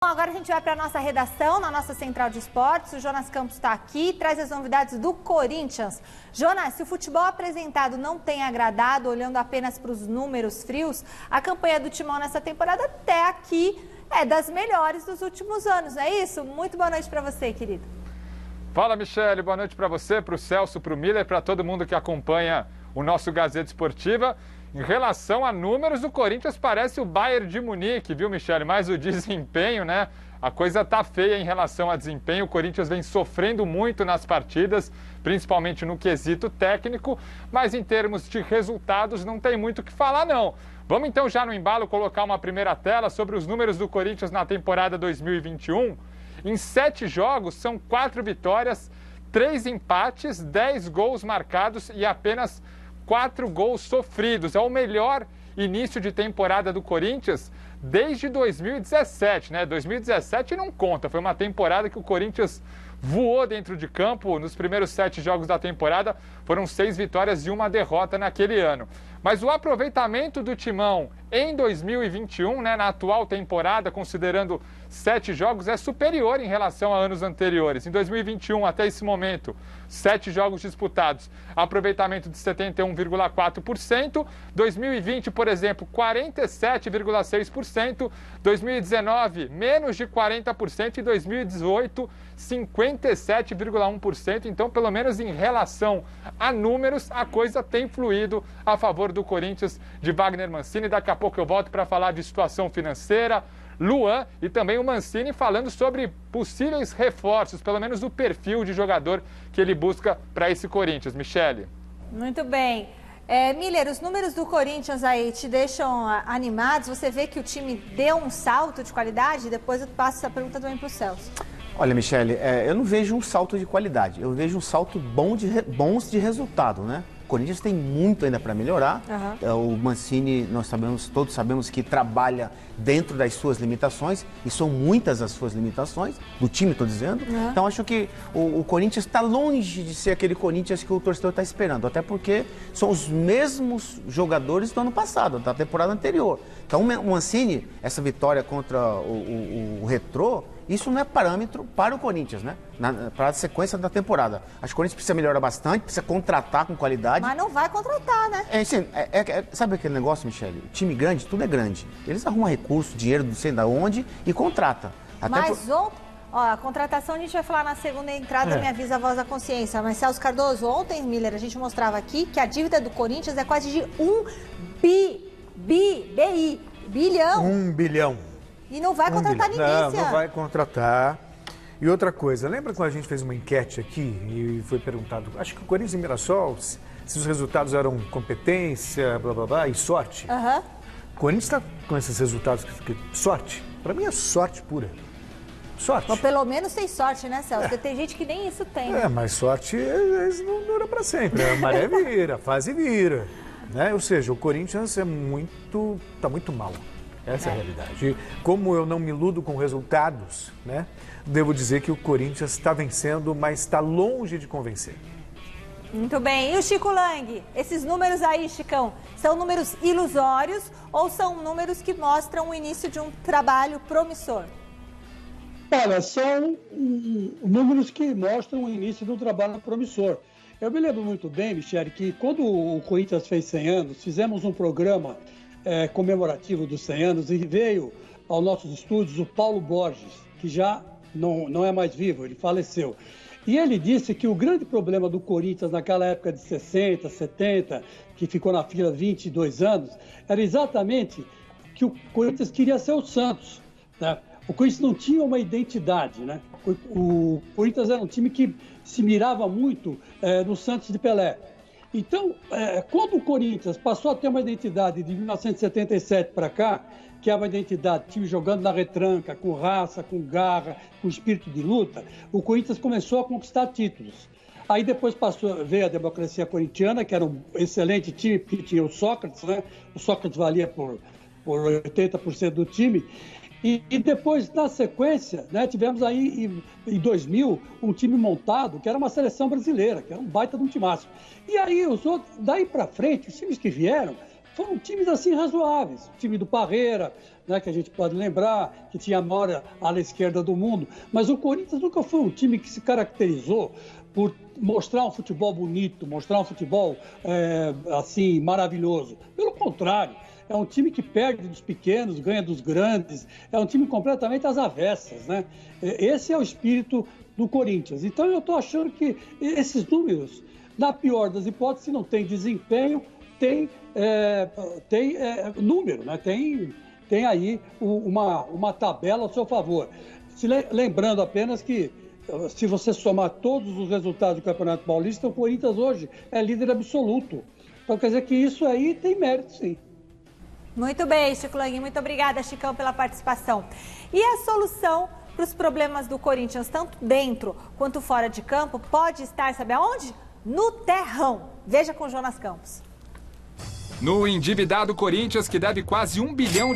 Agora a gente vai para a nossa redação, na nossa central de esportes. O Jonas Campos está aqui e traz as novidades do Corinthians. Jonas, se o futebol apresentado não tem agradado, olhando apenas para os números frios, a campanha do Timão nessa temporada até aqui é das melhores dos últimos anos, não é isso? Muito boa noite para você, querido. Fala, Michele. Boa noite para você, para o Celso, para o Miller, para todo mundo que acompanha o nosso Gazeta Esportiva. Em relação a números, o Corinthians parece o Bayern de Munique, viu, Michele? Mas o desempenho, né? A coisa tá feia em relação a desempenho. O Corinthians vem sofrendo muito nas partidas, principalmente no quesito técnico, mas em termos de resultados não tem muito o que falar, não. Vamos então já no embalo colocar uma primeira tela sobre os números do Corinthians na temporada 2021. Em 7 jogos, são 4 vitórias, 3 empates, 10 gols marcados e apenas 4 gols sofridos. É o melhor início de temporada do Corinthians desde 2017, né? 2017 não conta, foi uma temporada que o Corinthians voou dentro de campo. Nos primeiros 7 jogos da temporada foram 6 vitórias e 1 derrota naquele ano. Mas o aproveitamento do Timão em 2021, né, na atual temporada, considerando 7 jogos, é superior em relação a anos anteriores. Em 2021, até esse momento, 7 jogos disputados, aproveitamento de 71,4%. 2020, por exemplo, 47,6%. 2019, menos de 40%. E 2018, 57,1%. Então, pelo menos em relação a números, a coisa tem fluído a favor do Corinthians de Wagner Mancini. Daqui a pouco eu volto para falar de situação financeira, Luan e também o Mancini falando sobre possíveis reforços, pelo menos o perfil de jogador que ele busca para esse Corinthians. Michele. Muito bem. Miller, os números do Corinthians aí te deixam animados? Você vê que o time deu um salto de qualidade? Depois eu passo essa pergunta também para o Celso. Olha, Michele, eu não vejo um salto de qualidade, eu vejo um salto bons de resultado, né? O Corinthians tem muito ainda para melhorar. O Mancini, todos sabemos que trabalha dentro das suas limitações, e são muitas as suas limitações, do time, estou dizendo. Então, acho que o Corinthians está longe de ser aquele Corinthians que o torcedor está esperando, até porque são os mesmos jogadores do ano passado, da temporada anterior. Então, o Mancini, essa vitória contra o Retrô, isso não é parâmetro para o Corinthians, né? Para a sequência da temporada. Acho que o Corinthians precisa melhorar bastante, precisa contratar com qualidade. Mas não vai contratar, né? Sabe aquele negócio, Michele? Time grande, tudo é grande. Eles arrumam recurso, dinheiro, não sei de onde, e contrata. A contratação a gente vai falar na segunda entrada, me avisa a voz da consciência. Mas Celso Cardoso, ontem, Miller, a gente mostrava aqui que a dívida do Corinthians é quase de 1 bilhão. 1 bilhão. E não vai contratar ninguém, Não vai contratar. E outra coisa, lembra quando a gente fez uma enquete aqui e foi perguntado, acho que o Corinthians e Mirassol, se os resultados eram competência, blá, blá, blá, e sorte. O Corinthians está com esses resultados, sorte. Para mim é sorte pura. Sorte. Mas pelo menos tem sorte, né, Celso? Porque tem gente que nem isso tem. Mas sorte não dura para sempre. A maré vira, a fase vira. Né? Ou seja, o Corinthians está muito mal. Essa é a realidade. E como eu não me iludo com resultados, né, devo dizer que o Corinthians está vencendo, mas está longe de convencer. Muito bem. E o Chico Lang? Esses números aí, Chicão, são números ilusórios ou são números que mostram o início de um trabalho promissor? Olha, são números que mostram o início de um trabalho promissor. Eu me lembro muito bem, Michele, que quando o Corinthians fez 100 anos, fizemos um programa comemorativo dos 100 anos e veio aos nossos estúdios o Paulo Borges, que já não é mais vivo, ele faleceu. E ele disse que o grande problema do Corinthians naquela época de 60, 70, que ficou na fila 22 anos, era exatamente que o Corinthians queria ser o Santos, né? O Corinthians não tinha uma identidade, né? O Corinthians era um time que se mirava muito no Santos de Pelé. Então, quando o Corinthians passou a ter uma identidade de 1977 para cá, que é uma identidade, time jogando na retranca, com raça, com garra, com espírito de luta, o Corinthians começou a conquistar títulos. Aí depois veio a democracia corintiana, que era um excelente time, que tinha o Sócrates, né? O Sócrates valia por 80% do time. E depois, na sequência, né, tivemos aí, em 2000, um time montado, que era uma seleção brasileira, que era um baita de um timaço. E aí, daí para frente, os times que vieram foram times assim razoáveis. O time do Parreira, né, que a gente pode lembrar, que tinha a maior ala esquerda do mundo. Mas o Corinthians nunca foi um time que se caracterizou por mostrar um futebol bonito, mostrar um futebol assim maravilhoso. Pelo contrário, é um time que perde dos pequenos, ganha dos grandes, é um time completamente às avessas, né? Esse é o espírito do Corinthians. Então eu estou achando que esses números, na pior das hipóteses, se não tem desempenho, tem número, né? Tem aí uma tabela ao seu favor. Lembrando apenas que, se você somar todos os resultados do Campeonato Paulista, o Corinthians hoje é líder absoluto. Então quer dizer que isso aí tem mérito, sim. Muito bem, Chico Lange. Muito obrigada, Chicão, pela participação. E a solução para os problemas do Corinthians, tanto dentro quanto fora de campo, pode estar, sabe aonde? No terrão. Veja com o Jonas Campos. No endividado Corinthians, que deve quase R$1 bilhão,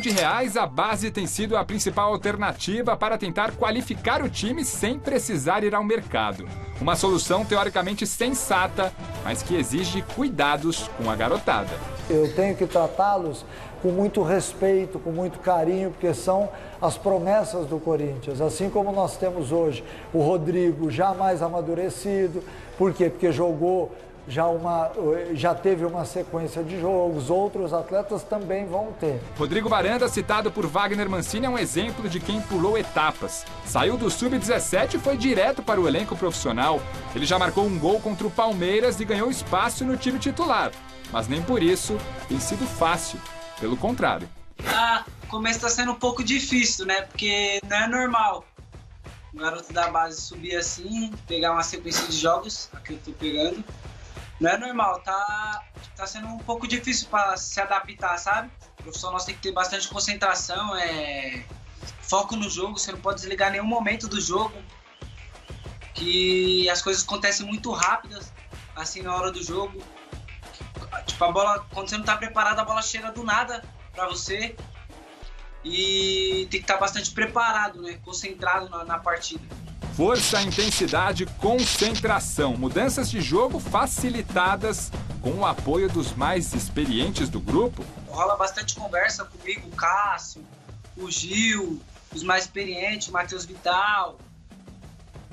a base tem sido a principal alternativa para tentar qualificar o time sem precisar ir ao mercado. Uma solução teoricamente sensata, mas que exige cuidados com a garotada. Eu tenho que tratá-los com muito respeito, com muito carinho, porque são as promessas do Corinthians. Assim como nós temos hoje o Rodrigo já mais amadurecido. Por quê? Porque jogou, já teve uma sequência de jogos, outros atletas também vão ter. Rodrigo Varanda, citado por Wagner Mancini, é um exemplo de quem pulou etapas. Saiu do Sub-17 e foi direto para o elenco profissional. Ele já marcou um gol contra o Palmeiras e ganhou espaço no time titular. Mas nem por isso tem sido fácil. Pelo contrário. O começo está sendo um pouco difícil, né? Porque não é normal o garoto da base subir assim, pegar uma sequência de jogos, a que eu tô pegando. Não é normal, tá sendo um pouco difícil para se adaptar, sabe? O profissional tem que ter bastante concentração, foco no jogo, você não pode desligar nenhum momento do jogo, que as coisas acontecem muito rápidas, assim, na hora do jogo. Tipo, a bola, quando você não tá preparado, a bola chega do nada para você e tem que estar bastante preparado, né? Concentrado na partida. Força, intensidade, concentração. Mudanças de jogo facilitadas com o apoio dos mais experientes do grupo. Rola bastante conversa comigo, o Cássio, o Gil, os mais experientes, o Matheus Vital,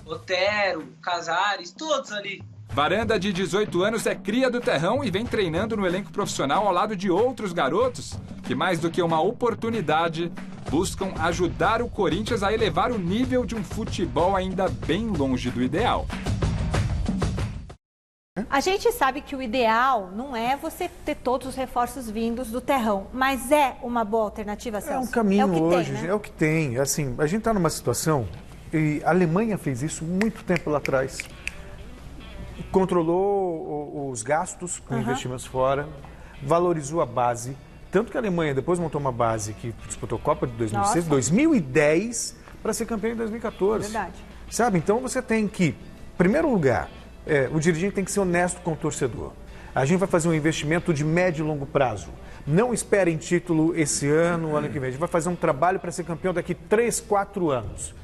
Otero, Casares, todos ali. Varanda, de 18 anos, é cria do terrão e vem treinando no elenco profissional ao lado de outros garotos que, mais do que uma oportunidade, buscam ajudar o Corinthians a elevar o nível de um futebol ainda bem longe do ideal. A gente sabe que o ideal não é você ter todos os reforços vindos do terrão, mas é uma boa alternativa, Celso? É um caminho hoje, né? é o que tem. Assim, a gente está numa situação, e a Alemanha fez isso muito tempo lá atrás. Controlou os gastos com investimentos fora, valorizou a base. Tanto que a Alemanha depois montou uma base que disputou a Copa de 2006, 2010, para ser campeã em 2014. Verdade. Sabe? Então você tem que, em primeiro lugar, o dirigente tem que ser honesto com o torcedor. A gente vai fazer um investimento de médio e longo prazo. Não esperem título esse ano, ano que vem. A gente vai fazer um trabalho para ser campeão daqui 3, 4 anos.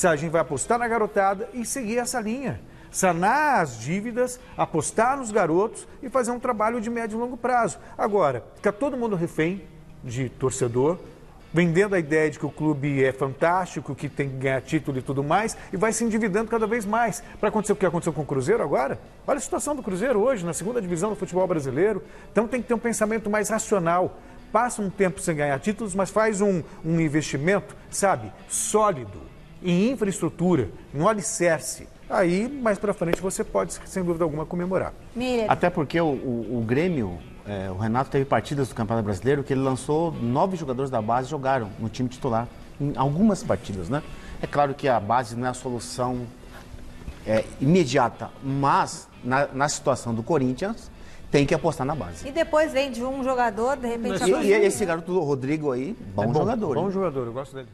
A gente vai apostar na garotada e seguir essa linha. Sanar as dívidas, apostar nos garotos e fazer um trabalho de médio e longo prazo. Agora, fica todo mundo refém de torcedor, vendendo a ideia de que o clube é fantástico, que tem que ganhar título e tudo mais, e vai se endividando cada vez mais. Para acontecer o que aconteceu com o Cruzeiro agora, olha a situação do Cruzeiro hoje, na segunda divisão do futebol brasileiro. Então tem que ter um pensamento mais racional. Passa um tempo sem ganhar títulos, mas faz um investimento, sabe, sólido, em infraestrutura, em alicerce. Aí, mais pra frente, você pode, sem dúvida alguma, comemorar. Miller. Até porque o Grêmio, o Renato teve partidas do Campeonato Brasileiro que ele lançou 9 jogadores da base jogaram no time titular em algumas partidas, né? É claro que a base não é a solução imediata, mas na situação do Corinthians, tem que apostar na base. E depois vem de um jogador, de repente... E esse garoto do Rodrigo aí, bom jogador. Bom jogador, eu gosto dele.